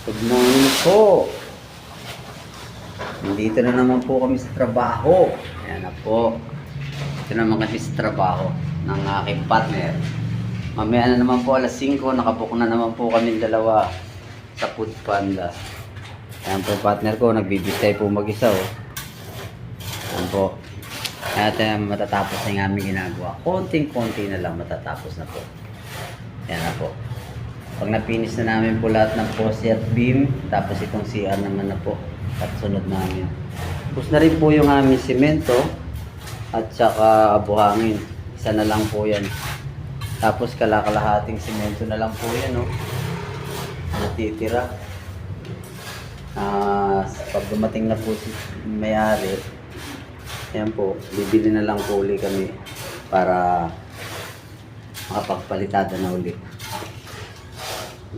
Good morning po. Nandito na naman po kami sa trabaho. Ayan na po. Ito naman kami sa trabaho ng aking partner. Mamaya na naman po alas 5. Nakabook na naman po kami dalawa sa Food Panda. Ayan po partner ko. Nagbibistay po mag-isa oh. Ayan po. At matatapos na yung aming ginagawa. Konting-konti na lang matatapos na po. Ayan na po. Pag na-finish na namin po lahat ng poste at beam, tapos itong CR naman na po at sunod namin. Tapos na rin po yung aming simento at saka buhangin. Isa na lang po yan. Tapos kalakalahating simento na lang po yan, no? Natitira. Pag dumating na po si may-ari, yan po, bibili na lang po uli kami para makapagpalitada na uli.